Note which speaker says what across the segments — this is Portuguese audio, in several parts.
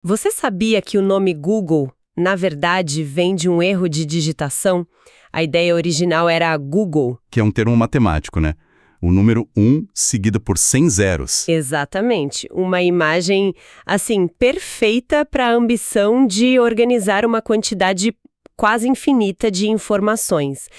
Speaker 1: Você sabia que o nome Google, na verdade, vem de um erro de digitação? A ideia original era Google.
Speaker 2: Que é um termo matemático, né? O número 1 seguido por 100 zeros.
Speaker 1: Exatamente. Uma imagem, assim, perfeita para a ambição de organizar uma quantidade quase infinita de informações.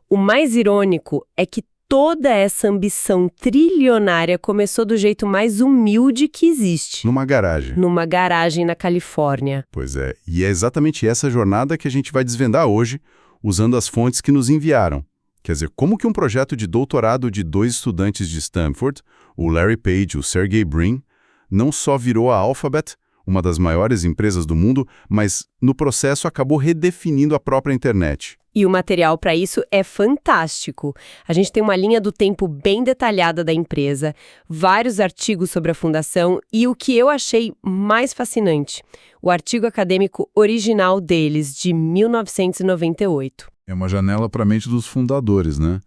Speaker 1: O mais irônico é que toda essa ambição trilionária começou do jeito mais humilde que existe.
Speaker 2: Numa garagem.
Speaker 1: Numa garagem na Califórnia.
Speaker 2: Pois é, e é exatamente essa jornada que a gente vai desvendar hoje, usando as fontes que nos enviaram. Quer dizer, como que um projeto de doutorado de 2 estudantes de Stanford, o Larry Page e o Sergey Brin, não só virou a Alphabet, uma das maiores empresas do mundo, mas no processo acabou redefinindo a própria internet.
Speaker 1: E o material para isso é fantástico. A gente tem uma linha do tempo bem detalhada da empresa, vários artigos sobre a fundação e o que eu achei mais fascinante, o artigo acadêmico original deles, de 1998.
Speaker 3: É uma janela para a mente dos fundadores, né?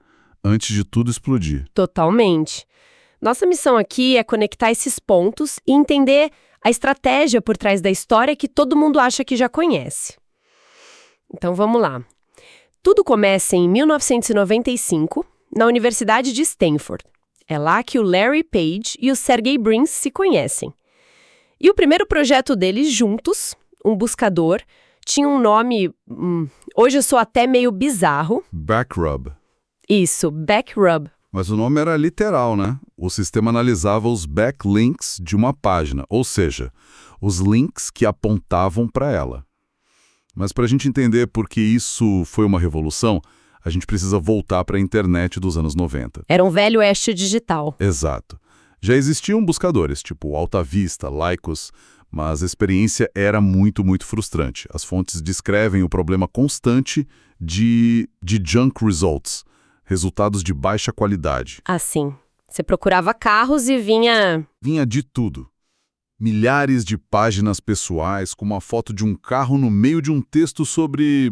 Speaker 3: Antes de tudo explodir.
Speaker 1: Totalmente. Nossa missão aqui é conectar esses pontos e entender a estratégia por trás da história que todo mundo acha que já conhece. Então vamos lá. Tudo começa em 1995, na Universidade de Stanford. É lá que o Larry Page e o Sergey Brin se conhecem. E o primeiro projeto deles juntos, um buscador, tinha um nome, hoje eu sou até meio bizarro.
Speaker 3: Backrub.
Speaker 1: Isso, Backrub.
Speaker 3: Mas o nome era literal, né? O sistema analisava os backlinks de uma página, ou seja, os links que apontavam para ela. Mas para a gente entender por que isso foi uma revolução, a gente precisa voltar para a internet dos anos 90.
Speaker 1: Era um velho oeste digital.
Speaker 3: Exato. Já existiam buscadores, tipo Alta Vista, Lycos, mas a experiência era muito frustrante. As fontes descrevem o problema constante de junk results, resultados de baixa qualidade.
Speaker 1: Assim, você procurava carros e vinha...
Speaker 3: Vinha de tudo. Milhares de páginas pessoais com uma foto de um carro no meio de um texto sobre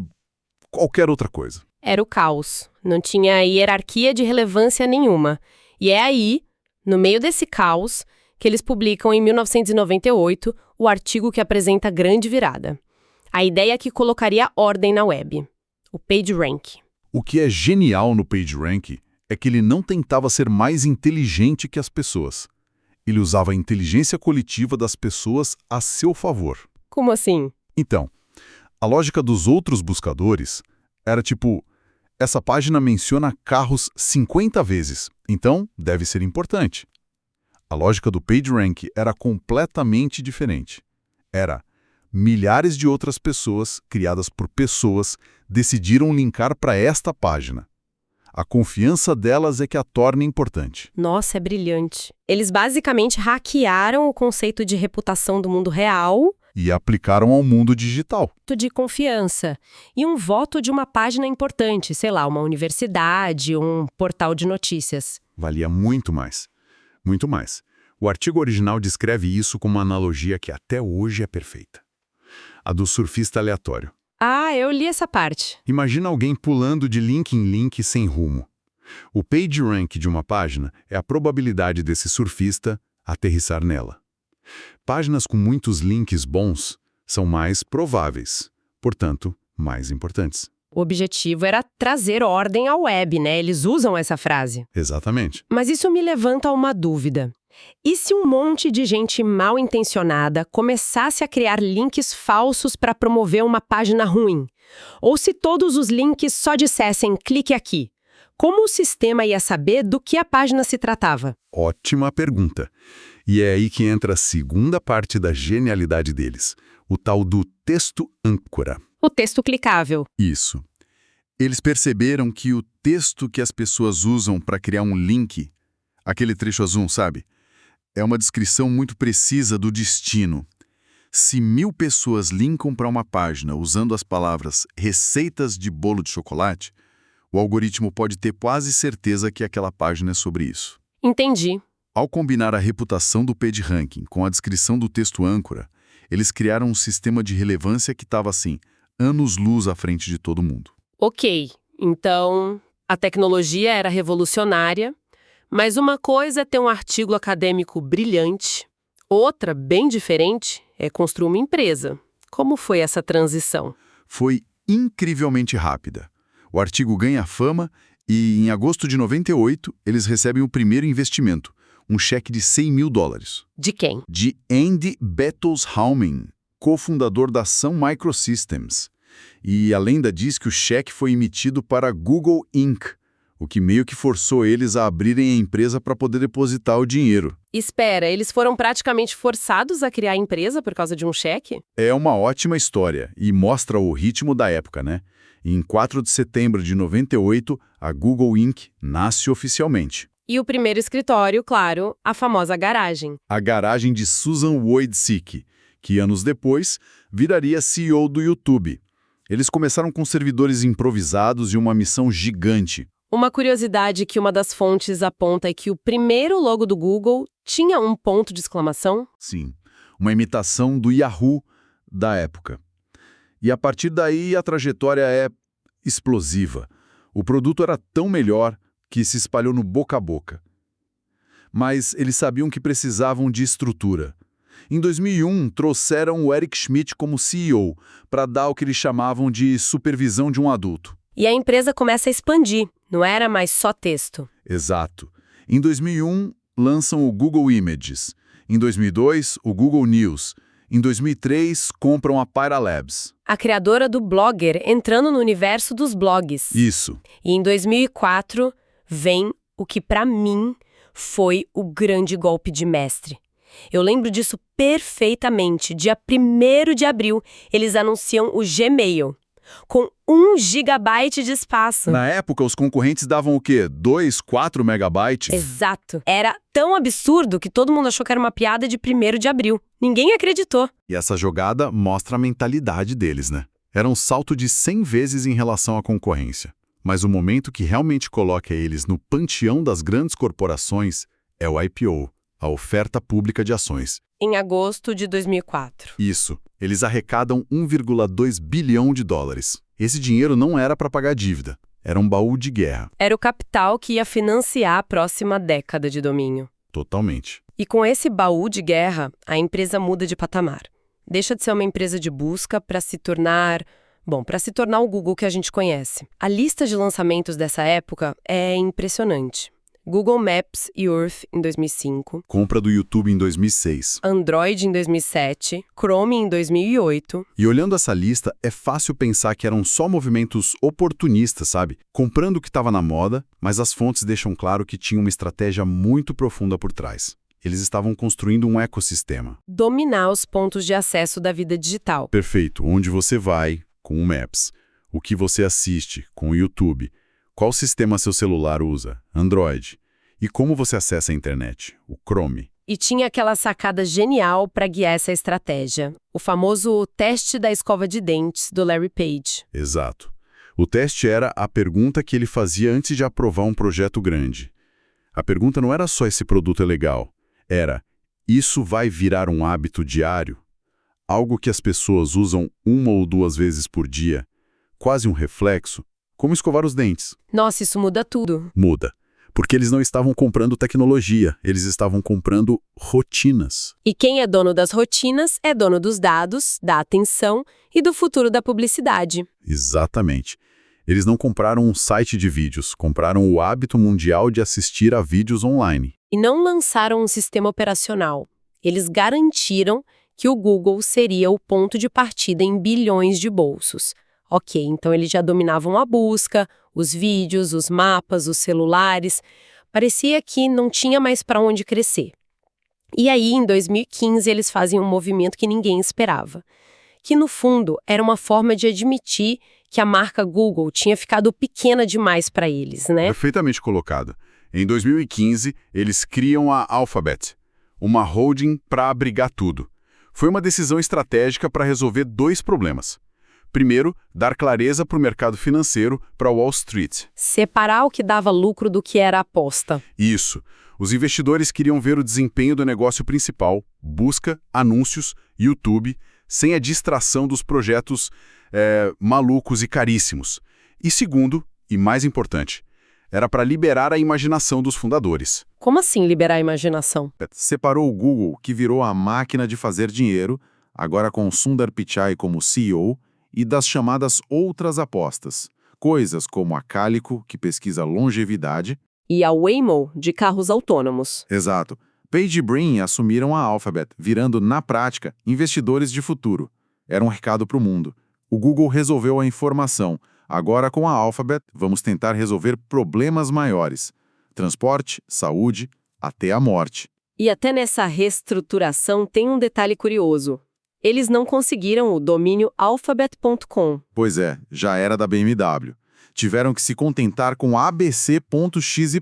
Speaker 3: qualquer outra coisa.
Speaker 1: Era o caos. Não tinha hierarquia de relevância nenhuma. E é aí, no meio desse caos, que eles publicam em 1998 o artigo que apresenta a grande virada. A ideia que colocaria ordem na web. O PageRank.
Speaker 3: O que é genial no PageRank é que ele não tentava ser mais inteligente que as pessoas. Ele usava a inteligência coletiva das pessoas a seu favor.
Speaker 1: Como assim?
Speaker 3: Então, a lógica dos outros buscadores era tipo, essa página menciona carros 50 vezes, então deve ser importante. A lógica do PageRank era completamente diferente. Era, milhares de outras pessoas, criadas por pessoas, decidiram linkar para esta página. A confiança delas é que a torna importante.
Speaker 1: Nossa, é brilhante. Eles basicamente hackearam o conceito de reputação do mundo real
Speaker 3: e aplicaram ao mundo digital.
Speaker 1: De confiança e um voto de uma página importante, sei lá, uma universidade, um portal de notícias.
Speaker 2: Valia muito mais. Muito mais. O artigo original descreve isso com uma analogia que até hoje é perfeita. A do surfista aleatório.
Speaker 1: Ah, eu li essa parte.
Speaker 2: Imagina alguém pulando de link em link sem rumo. O PageRank de uma página é a probabilidade desse surfista aterrissar nela. Páginas com muitos links bons são mais prováveis, portanto, mais importantes.
Speaker 1: O objetivo era trazer ordem à web, né? Eles usam essa frase.
Speaker 2: Exatamente.
Speaker 1: Mas isso me levanta uma dúvida. E se um monte de gente mal intencionada começasse a criar links falsos para promover uma página ruim? Ou se todos os links só dissessem clique aqui? Como o sistema ia saber do que a página se tratava?
Speaker 2: Ótima pergunta. E é aí que entra a segunda parte da genialidade deles, o tal do texto âncora.
Speaker 1: O texto clicável.
Speaker 3: Isso. Eles perceberam que o texto que as pessoas usam para criar um link, aquele trecho azul, sabe? É uma descrição muito precisa do destino. Se 1000 pessoas linkam para uma página usando as palavras receitas de bolo de chocolate, o algoritmo pode ter quase certeza que aquela página é sobre isso.
Speaker 1: Entendi.
Speaker 3: Ao combinar a reputação do PageRank com a descrição do texto âncora, eles criaram um sistema de relevância que estava assim, anos-luz à frente de todo mundo.
Speaker 1: Ok, então a tecnologia era revolucionária, mas uma coisa é ter um artigo acadêmico brilhante, Outra, bem diferente, é construir uma empresa. Como foi essa transição?
Speaker 3: Foi incrivelmente rápida. O artigo ganha fama e, em agosto de 98, eles recebem o primeiro investimento, um cheque de $100 mil.
Speaker 1: De quem?
Speaker 3: De Andy Bettles-Haumann, cofundador da Sun Microsystems. E a lenda diz que o cheque foi emitido para Google Inc., o que meio que forçou eles a abrirem a empresa para poder depositar o dinheiro.
Speaker 1: Espera, eles foram praticamente forçados a criar a empresa por causa de um cheque?
Speaker 3: É uma ótima história e mostra o ritmo da época, né? Em 4 de setembro de 98, a Google Inc. nasce oficialmente.
Speaker 1: E o primeiro escritório, claro, a famosa garagem.
Speaker 3: A garagem de Susan Wojcicki, que anos depois viraria CEO do YouTube. Eles começaram com servidores improvisados e uma missão gigante.
Speaker 1: Uma curiosidade que uma das fontes aponta é que o primeiro logo do Google tinha um ponto de exclamação.
Speaker 3: Sim, uma imitação do Yahoo da época. E a partir daí a trajetória é explosiva. O produto era tão melhor que se espalhou no boca a boca. Mas eles sabiam que precisavam de estrutura. Em 2001, trouxeram o Eric Schmidt como CEO para dar o que eles chamavam de supervisão de um adulto.
Speaker 1: E a empresa começa a expandir, não era mais só texto.
Speaker 3: Exato. Em 2001, lançam o Google Images. Em 2002, o Google News. Em 2003, compram a Pyra Labs.
Speaker 1: A criadora do Blogger entrando no universo dos blogs.
Speaker 3: Isso.
Speaker 1: E em 2004, vem o que para mim foi o grande golpe de mestre. Eu lembro disso perfeitamente. Dia 1º de abril, eles anunciam o Gmail, com 1 gigabyte de espaço.
Speaker 3: Na época, os concorrentes davam o quê? 2, 4 megabytes?
Speaker 1: Exato. Era tão absurdo que todo mundo achou que era uma piada de 1º de abril. Ninguém acreditou.
Speaker 3: E essa jogada mostra a mentalidade deles, né? Era um salto de 100 vezes em relação à concorrência. Mas o momento que realmente coloca eles no panteão das grandes corporações é o IPO, a oferta pública de ações.
Speaker 1: Em agosto de 2004.
Speaker 3: Isso. Eles arrecadam 1,2 bilhão de dólares. Esse dinheiro não era para pagar dívida. Era um baú de guerra.
Speaker 1: Era o capital que ia financiar a próxima década de domínio.
Speaker 3: Totalmente.
Speaker 1: E com esse baú de guerra, a empresa muda de patamar. Deixa de ser uma empresa de busca para se tornar o Google que a gente conhece. A lista de lançamentos dessa época é impressionante. Google Maps e Earth em 2005.
Speaker 3: Compra do YouTube em 2006.
Speaker 1: Android em 2007. Chrome em 2008.
Speaker 3: E olhando essa lista, é fácil pensar que eram só movimentos oportunistas, sabe? Comprando o que estava na moda, mas as fontes deixam claro que tinha uma estratégia muito profunda por trás. Eles estavam construindo um ecossistema.
Speaker 1: Dominar os pontos de acesso da vida digital.
Speaker 3: Perfeito. Onde você vai, com o Maps. O que você assiste, com o YouTube. Qual sistema seu celular usa? Android. E como você acessa a internet? O Chrome.
Speaker 1: E tinha aquela sacada genial para guiar essa estratégia. O famoso teste da escova de dentes do Larry Page.
Speaker 3: Exato. O teste era a pergunta que ele fazia antes de aprovar um projeto grande. A pergunta não era só esse produto é legal. Era, isso vai virar um hábito diário? Algo que as pessoas usam 1 ou 2 vezes por dia? Quase um reflexo? Como escovar os dentes.
Speaker 1: Nossa, isso muda tudo.
Speaker 3: Muda. Porque eles não estavam comprando tecnologia, eles estavam comprando rotinas.
Speaker 1: E quem é dono das rotinas é dono dos dados, da atenção e do futuro da publicidade.
Speaker 3: Exatamente. Eles não compraram um site de vídeos, compraram o hábito mundial de assistir a vídeos online.
Speaker 1: E não lançaram um sistema operacional. Eles garantiram que o Google seria o ponto de partida em bilhões de bolsos. Ok, então eles já dominavam a busca, os vídeos, os mapas, os celulares. Parecia que não tinha mais para onde crescer. E aí, em 2015, eles fazem um movimento que ninguém esperava. Que, no fundo, era uma forma de admitir que a marca Google tinha ficado pequena demais para eles, né?
Speaker 3: Perfeitamente colocado. Em 2015, eles criam a Alphabet, uma holding para abrigar tudo. Foi uma decisão estratégica para resolver 2 problemas. Primeiro, dar clareza para o mercado financeiro, para Wall Street.
Speaker 1: Separar o que dava lucro do que era aposta.
Speaker 3: Isso. Os investidores queriam ver o desempenho do negócio principal, busca, anúncios, YouTube, sem a distração dos projetos malucos e caríssimos. E segundo, e mais importante, era para liberar a imaginação dos fundadores.
Speaker 1: Como assim liberar a imaginação?
Speaker 3: Separou o Google, que virou a máquina de fazer dinheiro, agora com Sundar Pichai como CEO, e das chamadas outras apostas. Coisas como a Calico, que pesquisa longevidade.
Speaker 1: E a Waymo, de carros autônomos.
Speaker 3: Exato. Page e Brin assumiram a Alphabet, virando, na prática, investidores de futuro. Era um recado para o mundo. O Google resolveu a informação. Agora, com a Alphabet, vamos tentar resolver problemas maiores. Transporte, saúde, até a morte.
Speaker 1: E até nessa reestruturação tem um detalhe curioso. Eles não conseguiram o domínio alphabet.com.
Speaker 3: Pois é, já era da BMW. Tiveram que se contentar com abc.xyz.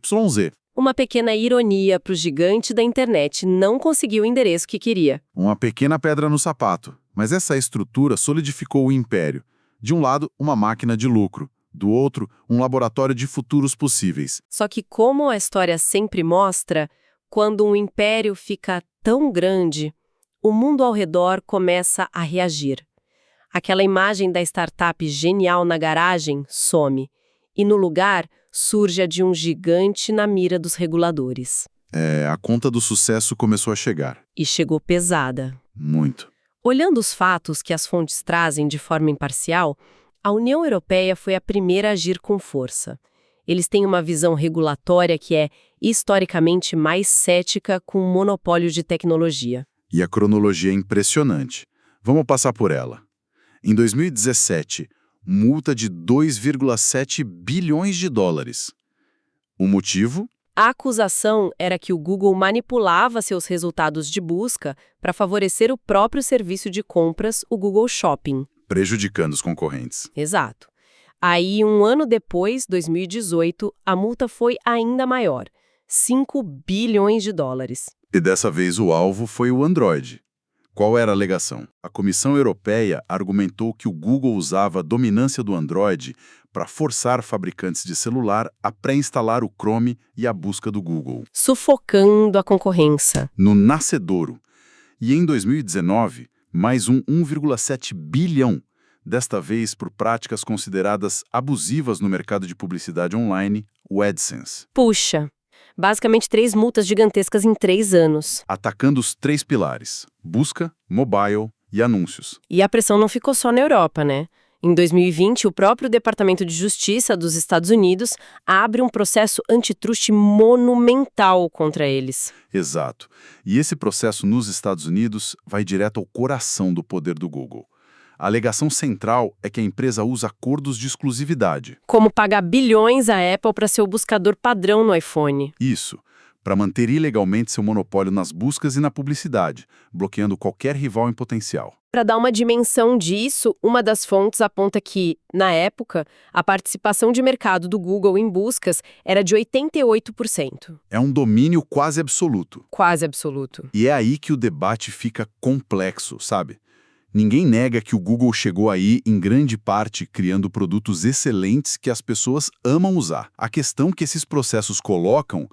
Speaker 1: Uma pequena ironia para o gigante da internet não conseguiu o endereço que queria.
Speaker 3: Uma pequena pedra no sapato. Mas essa estrutura solidificou o império. De um lado, uma máquina de lucro. Do outro, um laboratório de futuros possíveis.
Speaker 1: Só que, como a história sempre mostra, quando um império fica tão grande, o mundo ao redor começa a reagir. Aquela imagem da startup genial na garagem some, e no lugar surge a de um gigante na mira dos reguladores.
Speaker 3: A conta do sucesso começou a chegar.
Speaker 1: E chegou pesada.
Speaker 3: Muito.
Speaker 1: Olhando os fatos que as fontes trazem de forma imparcial, a União Europeia foi a primeira a agir com força. Eles têm uma visão regulatória que é, historicamente, mais cética com o monopólio de tecnologia.
Speaker 3: E a cronologia é impressionante. Vamos passar por ela. Em 2017, multa de 2,7 bilhões de dólares. O motivo?
Speaker 1: A acusação era que o Google manipulava seus resultados de busca para favorecer o próprio serviço de compras, o Google Shopping.
Speaker 3: Prejudicando os concorrentes.
Speaker 1: Exato. Aí, um ano depois, 2018, a multa foi ainda maior, 5 bilhões de dólares.
Speaker 3: E dessa vez o alvo foi o Android. Qual era a alegação? A Comissão Europeia argumentou que o Google usava a dominância do Android para forçar fabricantes de celular a pré-instalar o Chrome e a busca do Google.
Speaker 1: Sufocando a concorrência.
Speaker 3: No nascedouro. E em 2019, mais um 1,7 bilhão, desta vez por práticas consideradas abusivas no mercado de publicidade online, o AdSense.
Speaker 1: Puxa, basicamente 3 multas gigantescas em 3 anos.
Speaker 3: Atacando os 3 pilares: busca, mobile e anúncios.
Speaker 1: E a pressão não ficou só na Europa, né? Em 2020, o próprio Departamento de Justiça dos Estados Unidos abre um processo antitruste monumental contra eles.
Speaker 3: Exato. E esse processo nos Estados Unidos vai direto ao coração do poder do Google. A alegação central é que a empresa usa acordos de exclusividade.
Speaker 1: Como pagar bilhões à Apple para ser o buscador padrão no iPhone.
Speaker 3: Isso, para manter ilegalmente seu monopólio nas buscas e na publicidade, bloqueando qualquer rival em potencial.
Speaker 1: Para dar uma dimensão disso, uma das fontes aponta que, na época, a participação de mercado do Google em buscas era de 88%.
Speaker 3: É um domínio quase absoluto.
Speaker 1: Quase absoluto.
Speaker 3: E é aí que o debate fica complexo, sabe? Ninguém nega que o Google chegou aí, em grande parte, criando produtos excelentes que as pessoas amam usar. A questão que esses processos colocam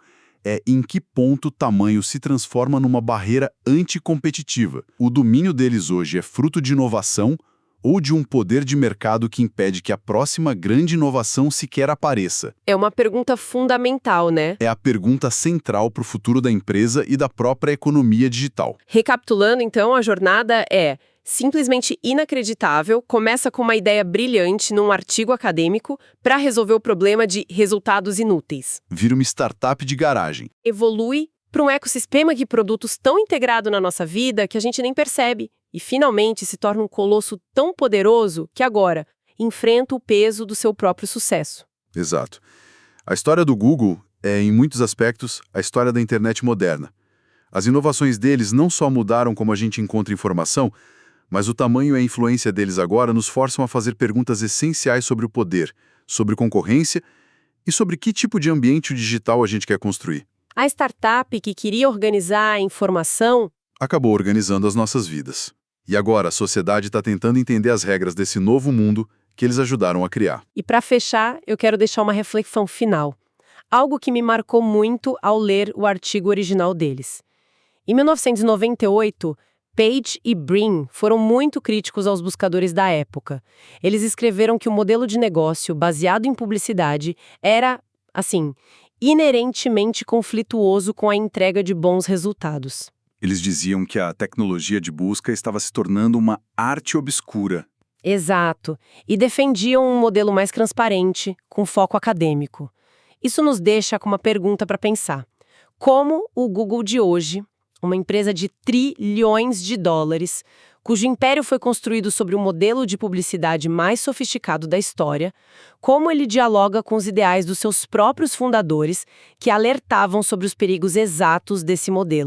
Speaker 3: é em que ponto o tamanho se transforma numa barreira anticompetitiva. O domínio deles hoje é fruto de inovação ou de um poder de mercado que impede que a próxima grande inovação sequer apareça?
Speaker 1: É uma pergunta fundamental, né?
Speaker 3: É a pergunta central para o futuro da empresa e da própria economia digital.
Speaker 1: Recapitulando, então, a jornada é simplesmente inacreditável, começa com uma ideia brilhante num artigo acadêmico para resolver o problema de resultados inúteis.
Speaker 3: Vira uma startup de garagem.
Speaker 1: Evolui para um ecossistema de produtos tão integrado na nossa vida que a gente nem percebe. E, finalmente, se torna um colosso tão poderoso que agora enfrenta o peso do seu próprio sucesso.
Speaker 3: Exato. A história do Google é, em muitos aspectos, a história da internet moderna. As inovações deles não só mudaram como a gente encontra informação, mas o tamanho e a influência deles agora nos forçam a fazer perguntas essenciais sobre o poder, sobre concorrência e sobre que tipo de ambiente digital a gente quer construir.
Speaker 1: A startup que queria organizar a informação
Speaker 3: acabou organizando as nossas vidas. E agora a sociedade está tentando entender as regras desse novo mundo que eles ajudaram a criar.
Speaker 1: E para fechar, eu quero deixar uma reflexão final. Algo que me marcou muito ao ler o artigo original deles. Em 1998, Page e Brin foram muito críticos aos buscadores da época. Eles escreveram que o modelo de negócio baseado em publicidade era, assim, inerentemente conflituoso com a entrega de bons resultados.
Speaker 3: Eles diziam que a tecnologia de busca estava se tornando uma arte obscura.
Speaker 1: Exato. E defendiam um modelo mais transparente, com foco acadêmico. Isso nos deixa com uma pergunta para pensar. Como o Google de hoje, uma empresa de trilhões de dólares, cujo império foi construído sobre o modelo de publicidade mais sofisticado da história, como ele dialoga com os ideais dos seus próprios fundadores, que alertavam sobre os perigos exatos desse modelo?